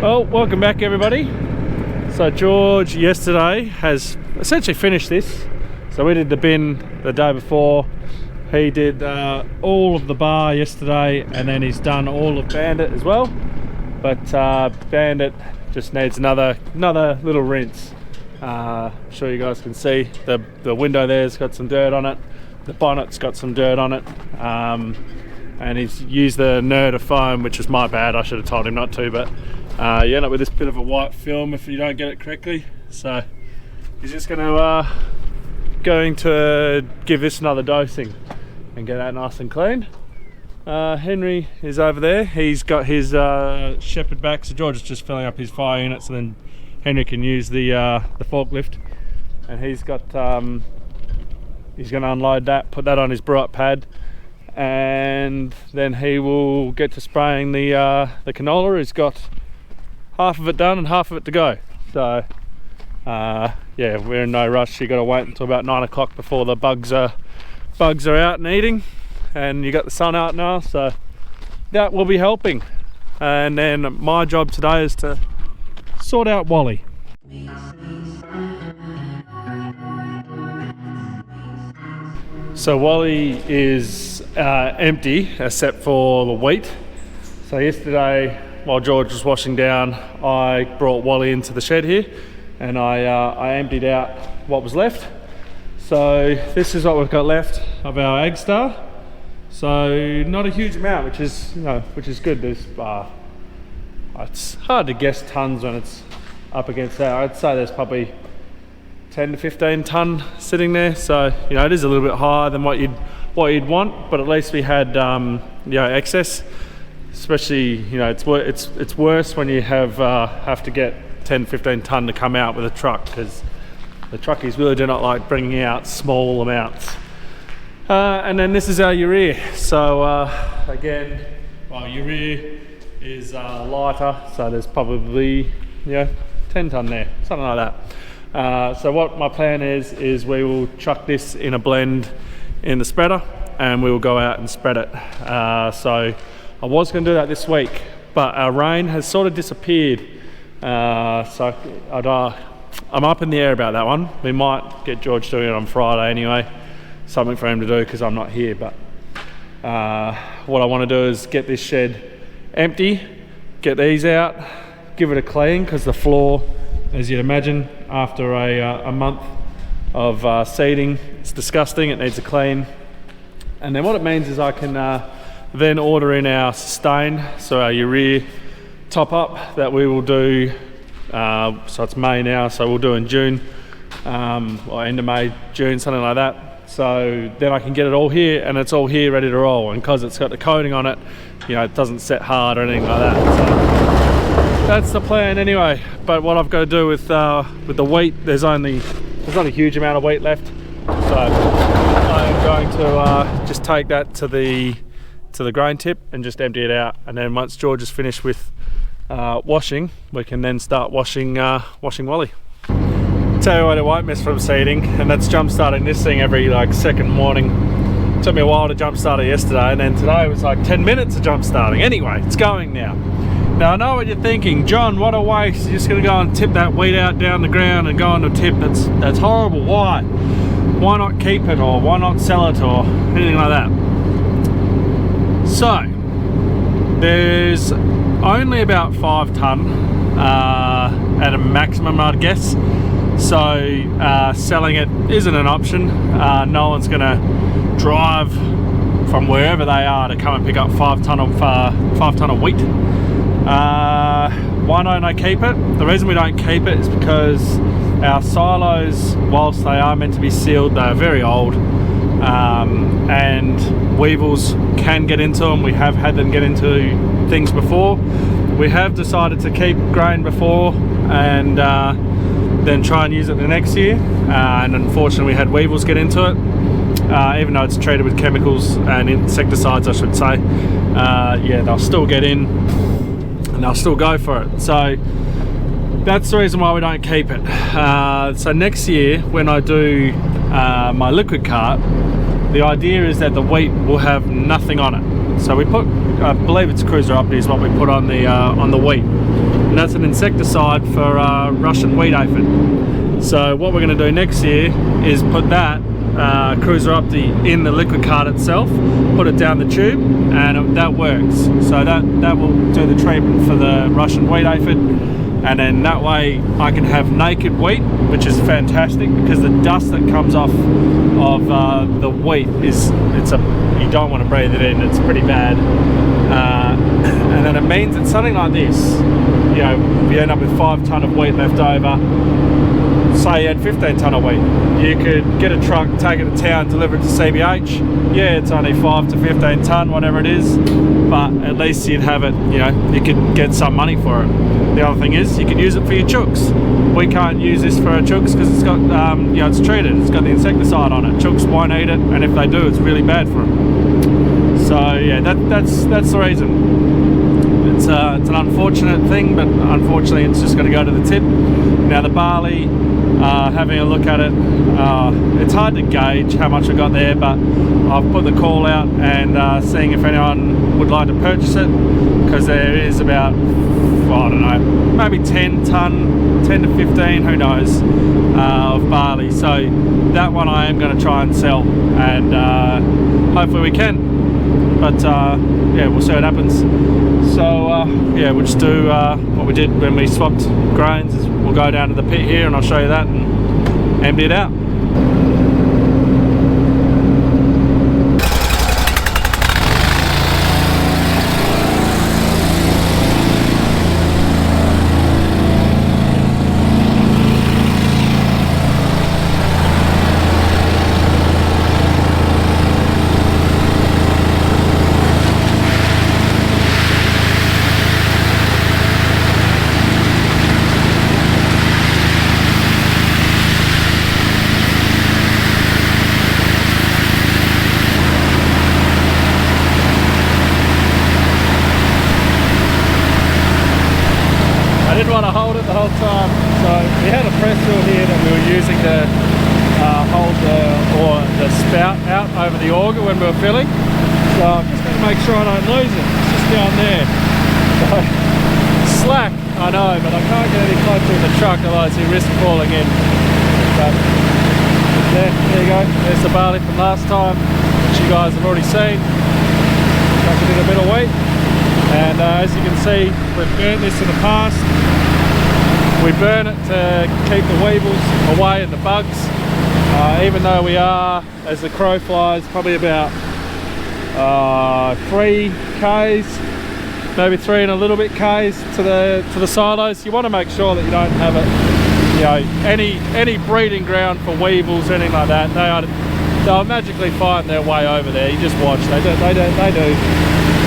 Well, welcome back everybody. So George yesterday has essentially finished this. So we did the bin the day before. He did all of the bar yesterday, and then he's done all of Bandit as well. But Bandit just needs another little rinse. I'm sure you guys can see the window there's got some dirt on it. The bonnet's got some dirt on it. And he's used the Nerd of foam, which is my bad. I should have told him not to, but you end up with this bit of a white film if you don't get it correctly. So he's just going to give this another dosing and get that nice and clean. Henry is over there. He's got his shepherd back, so George is just filling up his fire unit, so then Henry can use the forklift. And he's got he's going to unload that, put that on his brew up pad, and then he will get to spraying the canola. He's got half of it done and half of it to go. So yeah, we're in no rush. You got to wait until about 9 o'clock before the bugs are out and eating, and you got the sun out now, so that will be helping. And then my job today is to sort out Wally. So Wally is empty except for the wheat. So yesterday, while George was washing down, I brought Wally into the shed here, and I emptied out what was left. So this is what we've got left of our egg star. So not a huge amount, which is good. There's it's hard to guess tons when it's up against that. I'd say there's probably 10 to 15 ton sitting there, so it is a little bit higher than what you'd want, but at least we had excess. Especially it's worse when you have to get 10 15 ton to come out with a truck, because the truckies really do not like bringing out small amounts. And then this is our urea. So again, urea is lighter, so there's probably 10 ton there, something like that. So what my plan is we will chuck this in a blend in the spreader, and we will go out and spread it. So I was going to do that this week, but our rain has sort of disappeared. So I'm up in the air about that one. We might get George doing it on Friday anyway, something for him to do because I'm not here. But what I want to do is get this shed empty, get these out, give it a clean, because the floor, as you'd imagine, after a month of seeding, it's disgusting. It needs a clean. And then what it means is I can then order in our sustain, so our urea top up that we will do. So it's May now, so we'll do in June, or end of May, June, something like that. So then I can get it all here, and it's all here ready to roll. And because it's got the coating on it, it doesn't set hard or anything like that. So that's the plan anyway. But what I've got to do with the wheat, there's not a huge amount of wheat left, so I am going to just take that to the grain tip and just empty it out. And then once George is finished with washing, we can then start washing Wally. Tell you what I won't miss from seeding, and that's jump starting this thing every second morning. It took me a while to jump start it yesterday, and then today was 10 minutes of jump starting. Anyway, it's going now. Now I know what you're thinking, John, what a waste. You're just going to go and tip that wheat out down the ground and go on a tip. That's horrible. Why not keep it, or why not sell it, or anything like that? So there's only about 5 ton at a maximum, I'd guess. So selling it isn't an option. No one's going to drive from wherever they are to come and pick up 5 ton of wheat. Why don't I keep it? The reason we don't keep it is because our silos, whilst they are meant to be sealed, they are very old, and weevils can get into them. We have had them get into things before. We have decided to keep grain before and then try and use it the next year, and unfortunately we had weevils get into it, even though it's treated with chemicals and insecticides, I should say. Yeah, they'll still get in and they'll still go for it. So that's the reason why we don't keep it. So next year when I do my liquid cart, the idea is that the wheat will have nothing on it. So we put, I believe it's Cruiser Opti is what we put on the wheat. and that's an insecticide for Russian wheat aphid. So what we're going to do next year is put that cruiser opti in the liquid card itself, put it down the tube, and that works. So that will do the treatment for the Russian wheat aphid, and then that way I can have naked wheat, which is fantastic because the dust that comes off of the wheat you don't want to breathe it in. It's pretty bad, and then it means that something like this, you know, if you end up with 5 ton of wheat left over, say you had 15 ton of wheat, you could get a truck, take it to town, deliver it to CBH. Yeah, it's only 5 to 15 ton, whatever it is, but at least you'd have it, you know, you could get some money for it. The other thing is you can use it for your chooks. We can't use this for our chooks because it's got, you know, it's treated, it's got the insecticide on it. Chooks won't eat it, and if they do, it's really bad for them. So yeah, that's the reason. It's an unfortunate thing, but unfortunately it's just got to go to the tip. Now the barley, having a look at it, it's hard to gauge how much I got there, but I've put the call out and seeing if anyone would like to purchase it, because there is about, I don't know, maybe 10 to 15, who knows, of barley. So that one I am going to try and sell, and hopefully we can. But yeah, we'll see what happens. So yeah, we'll just do what we did when we swapped grains. Is we'll go down to the pit here and I'll show you that and empty it out. I didn't want to hold it the whole time, so we had a press wheel here that we were using to hold the spout out over the auger when we were filling. So I'm just going to make sure I don't lose it. It's just down there. So, slack, I know, but I can't get any closer to the truck, otherwise you risk falling in. But there you go. There's the barley from last time, which you guys have already seen. Chucked it in a bit of wheat. And as you can see, we've burnt this in the past. We burn it to keep the weevils away and the bugs. Even though we are, as the crow flies, probably about 3 k's, maybe 3 and a little bit k's to the silos. You want to make sure that you don't have it, you know, any breeding ground for weevils, anything like that. They'll magically find their way over there. You just watch. They do.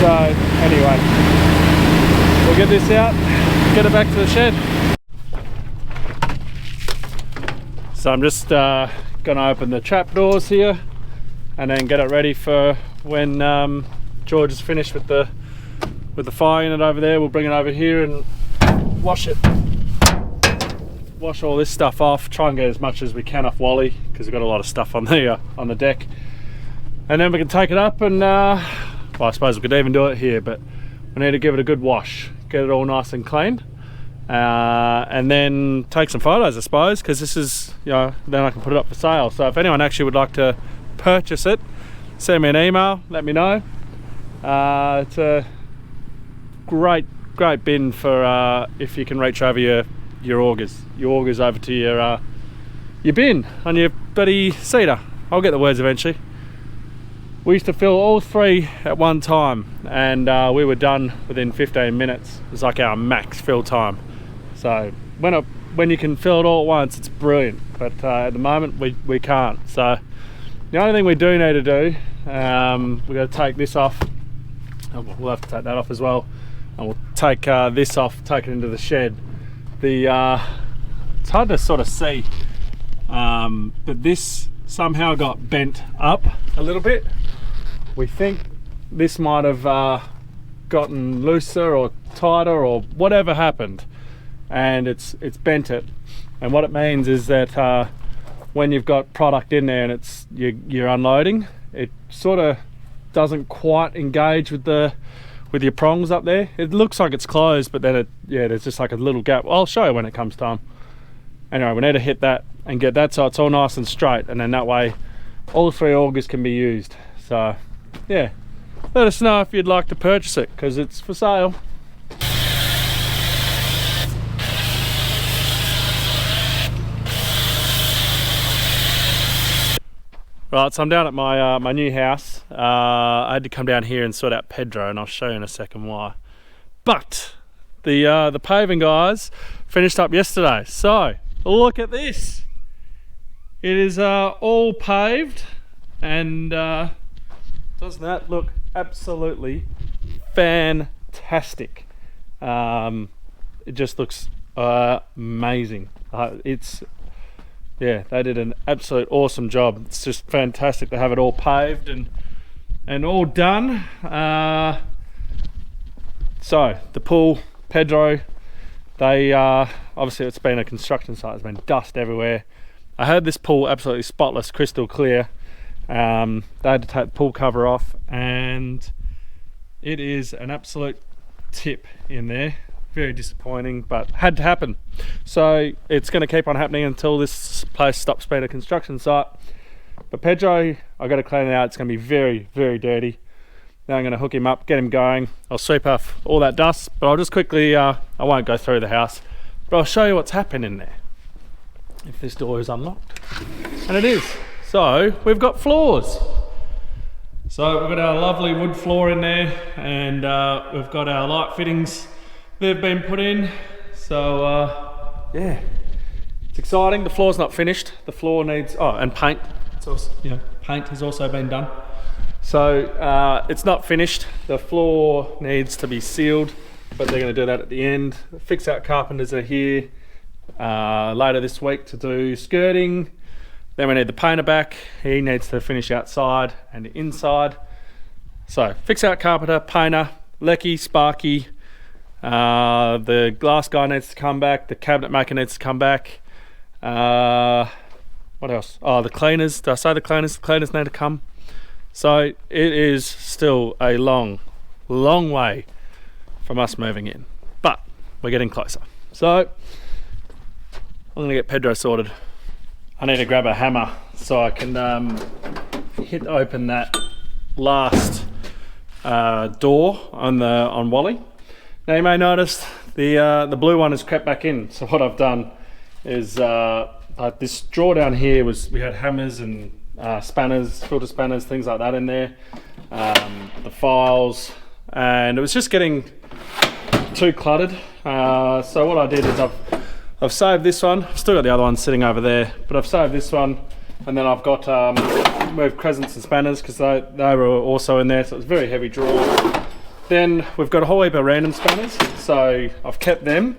So anyway, we'll get this out, get it back to the shed. So I'm just gonna open the trap doors here and then get it ready for when George is finished with the fire unit over there. We'll bring it over here and wash all this stuff off, try and get as much as we can off Wally, because we've got a lot of stuff on the deck, and then we can take it up and well, I suppose we could even do it here, but we need to give it a good wash, get it all nice and clean, and then take some photos, I suppose, because this is, you know, then I can put it up for sale. So if anyone actually would like to purchase it, send me an email, let me know. It's a great bin for if you can reach over your augers over to your bin on your bloody cedar. I'll get the words eventually. We used to fill all 3 at one time, and we were done within 15 minutes. It was like our max fill time. So when you can fill it all at once, it's brilliant. But at the moment, we can't. So the only thing we do need to do, we've got to take this off. We'll have to take that off as well, and we'll take this off, take it into the shed. It's hard to sort of see, but this somehow got bent up a little bit. We think this might have gotten looser or tighter or whatever happened, and it's bent it. And what it means is that when you've got product in there and you're unloading, it sort of doesn't quite engage with the with your prongs up there. It looks like it's closed, but then there's just like a little gap. I'll show you when it comes time. Anyway, we need to hit that and get that so it's all nice and straight, and then that way all 3 augers can be used. So yeah, let us know if you'd like to purchase it, because it's for sale. Right, so I'm down at my new house. I had to come down here and sort out Pedro, and I'll show you in a second why. But the paving guys finished up yesterday. So look at this. It is all paved, and doesn't that look absolutely fantastic? It just looks amazing. Yeah, they did an absolute awesome job. It's just fantastic to have it all paved and all done. So the pool, Pedro, they obviously it's been a construction site. There's been dust everywhere. I had this pool absolutely spotless, crystal clear. They had to take the pool cover off, and it is an absolute tip in there. Very disappointing, but had to happen. So it's going to keep on happening until this place stops being a construction site. But Pedro, I got to clean it out. It's going to be very, very dirty. Now I'm going to hook him up, get him going. I'll sweep off all that dust, but I'll just quickly, I won't go through the house, but I'll show you what's happened in there. If this door is unlocked, and it is. So we've got floors. So we've got our lovely wood floor in there, and we've got our light fittings. They've been put in, so yeah, it's exciting. The floor's not finished. The floor needs, and paint. It's also, paint has also been done. So it's not finished. The floor needs to be sealed, but they're going to do that at the end. The fix out carpenters are here later this week to do skirting. Then we need the painter back. He needs to finish outside and inside. So fix out carpenter, painter, Lecky, Sparky. The glass guy needs to come back. The cabinet maker needs to come back. What else? Oh, the cleaners. Did I say the cleaners? The cleaners need to come. So it is still a long way from us moving in, but we're getting closer. So I'm gonna get Pedro sorted. I need to grab a hammer so I can hit open that last door on Wally. Now you may notice the blue one has crept back in. So what I've done is this drawer down here we had hammers and spanners, filter spanners, things like that in there, the files, and it was just getting too cluttered. So what I did is I've saved this one. I've still got the other one sitting over there, but I've saved this one, and then I've got moved crescents and spanners because they were also in there, so it's a very heavy drawer. Then we've got a whole heap of random spanners, so I've kept them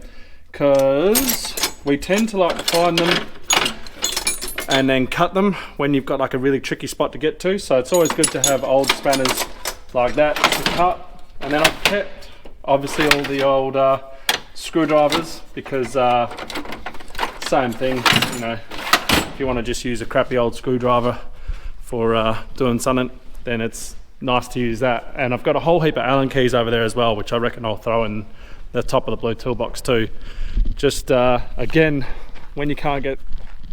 because we tend to like to find them and then cut them when you've got like a really tricky spot to get to. So it's always good to have old spanners like that to cut. And then I've kept obviously all the old screwdrivers because same thing, if you want to just use a crappy old screwdriver for doing something, then it's nice to use that. And I've got a whole heap of Allen keys over there as well, which I reckon I'll throw in the top of the blue toolbox too. Just again, when you can't get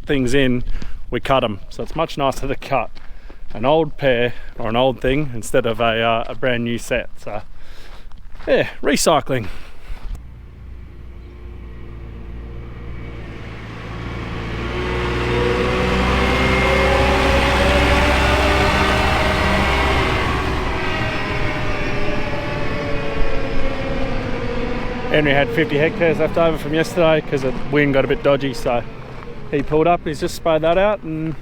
things in, we cut them, so it's much nicer to cut an old pair or an old thing instead of a brand new set. So yeah, recycling. Henry had 50 hectares left over from yesterday because the wind got a bit dodgy, so he pulled up, he's just sprayed that out and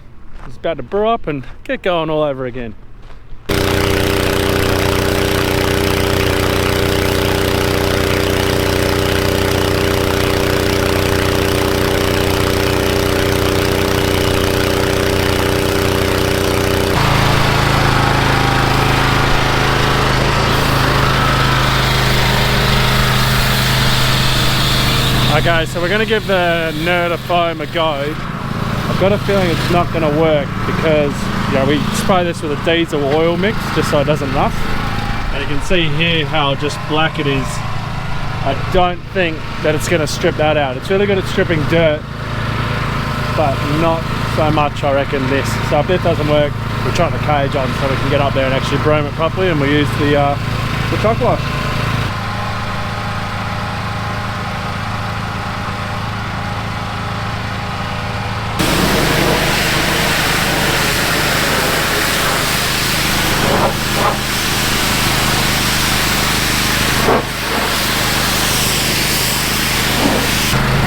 he's about to brew up and get going all over again. Okay, so we're going to give the Nerda foam a go. I've got a feeling it's not going to work because we spray this with a diesel oil mix just so it doesn't rust, And you can see here how just black it is. I don't think that it's going to strip that out. It's really good at stripping dirt, but not so much, I reckon, this. So if this doesn't work, we'll chuck the cage on so we can get up there and actually broom it properly, and we'll use the truck wash.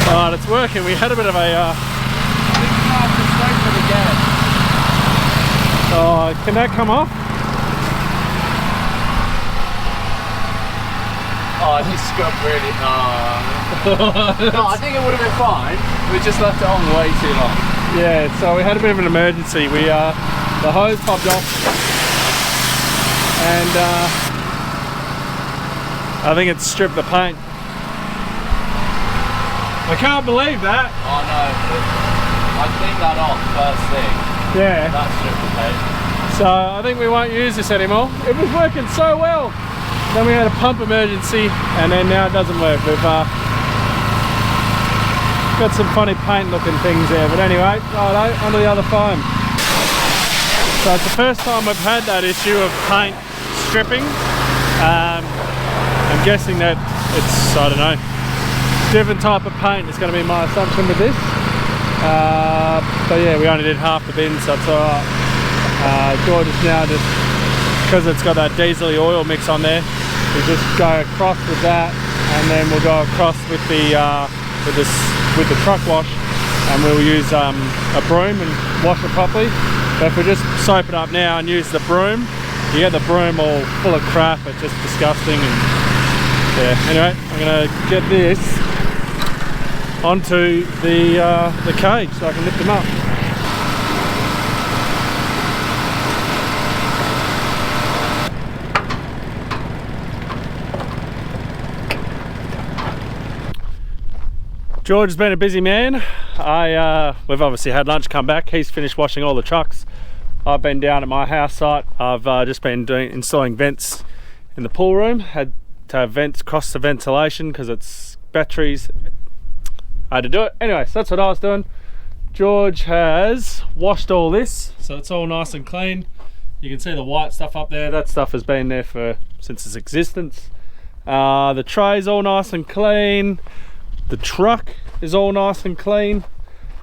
Alright, it's working. We had a bit of a oh, can that come off? Oh, this got really... No, I think it would have been fine. We just left it on way too long. Yeah, so we had a bit of an emergency. We the hose popped off, and I think it stripped the paint. I can't believe that. Oh no, I cleaned that off first thing. Yeah. That stripped the paint. So I think we won't use this anymore. It was working so well. Then we had a pump emergency, and then now it doesn't work. We've got some funny paint looking things there, but anyway, righto, onto the other foam. So it's the first time we've had that issue of paint stripping. I'm guessing that it's, I don't know, different type of paint is going to be my assumption with this. But yeah, we only did half the bin, so it's alright. George is now just, because it's got that diesel oil mix on there, we just go across with that, and then we'll go across with the truck wash, and we'll use a broom and wash it properly. But if we just soap it up now and use the broom, you get the broom all full of crap. It's just disgusting. And yeah, anyway, I'm gonna get this onto the cage so I can lift them up. George has been a busy man. We've obviously had lunch, come back. He's finished washing all the trucks. I've been down at my house site. I've just been installing vents in the pool room. Had to have vents across the ventilation because it's batteries. I had to do it. Anyway, so that's what I was doing. George has washed all this, so it's all nice and clean. You can see the white stuff up there. That stuff has been there since its existence. The tray's all nice and clean. The truck is all nice and clean.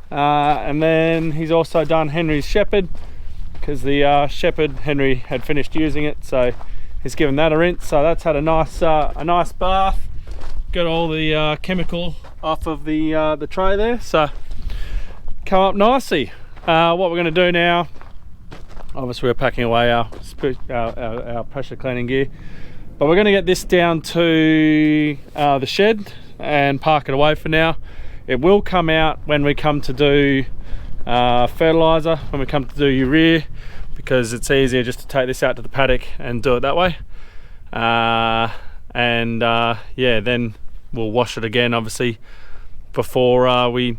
And then he's also done Henry's Shepherd, because the Shepherd, Henry had finished using it, so he's given that a rinse. So that's had a nice bath. Got all the chemical off of the tray there, so come up nicely. What we're going to do now, obviously we're packing away our pressure cleaning gear, but we're going to get this down to the shed and park it away for now. It will come out when we come to do fertilizer, when we come to do urea, because it's easier just to take this out to the paddock and do it that way. Yeah, then we'll wash it again, obviously, before we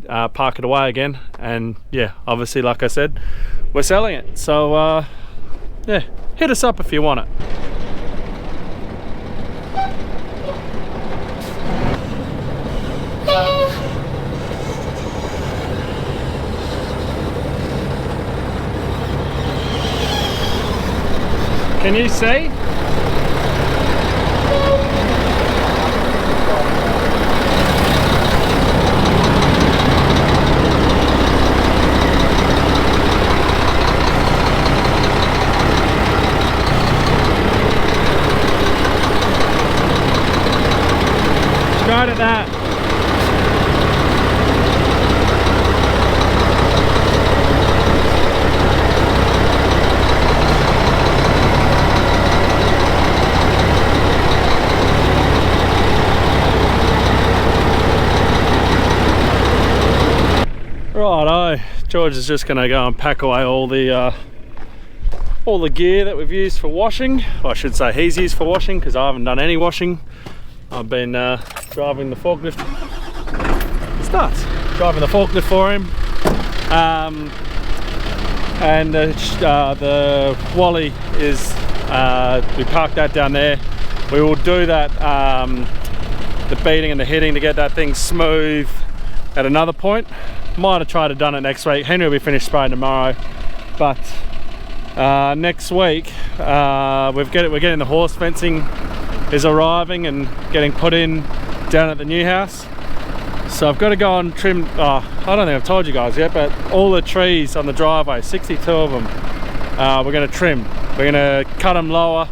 park it away again. And yeah, obviously, like I said, we're selling it. So yeah, hit us up if you want it. Can you see? Straight at that. Righto, George is just going to go and pack away all the gear that we've used for washing. Well, I should say he's used for washing, because I haven't done any washing. I've been driving the forklift. Driving the forklift for him, and the Wally is We parked that down there. We will do that, the beating and the hitting to get that thing smooth at another point. Might have tried to done it next week. Henry will be finished spraying tomorrow, but next week we're getting the horse fencing is arriving and getting put in down at the new house. So I've got to go and trim, I don't think I've told you guys yet, but all the trees on the driveway, 62 of them, we're going to trim. We're going to cut them lower,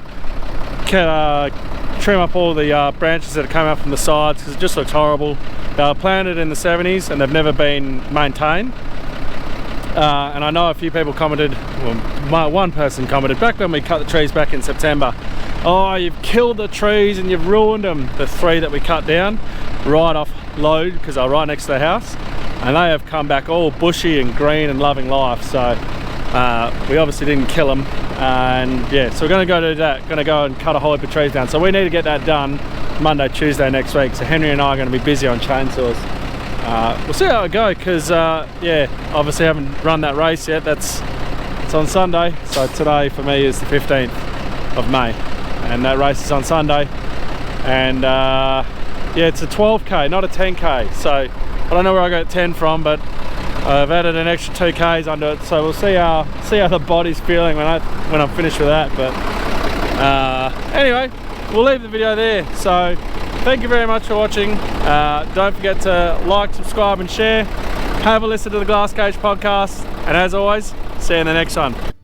trim up all the branches that have come out from the sides because it just looks horrible. They were planted in the 70s and they've never been maintained. And I know a few people commented, well, one person commented back when we cut the trees back in September, oh, you've killed the trees and you've ruined them. The 3 that we cut down right off load because they're right next to the house, and they have come back all bushy and green and loving life. So we obviously didn't kill them, and yeah, so we're going to go do that. Going to go and cut a whole heap of trees down. So we need to get that done Monday, Tuesday next week. So Henry and I are going to be busy on chainsaws. We'll see how it goes because yeah, obviously haven't run that race yet. It's on Sunday, so today for me is the 15th of May, and that race is on Sunday. And yeah, it's a 12k, not a 10k. So I don't know where I got 10 from, but I've added an extra 2k's under it. So we'll see how the body's feeling when I'm finished with that. But anyway, we'll leave the video there. So thank you very much for watching. Don't forget to like, subscribe and share. Have a listen to the Glass Cage podcast, and as always, see you in the next one.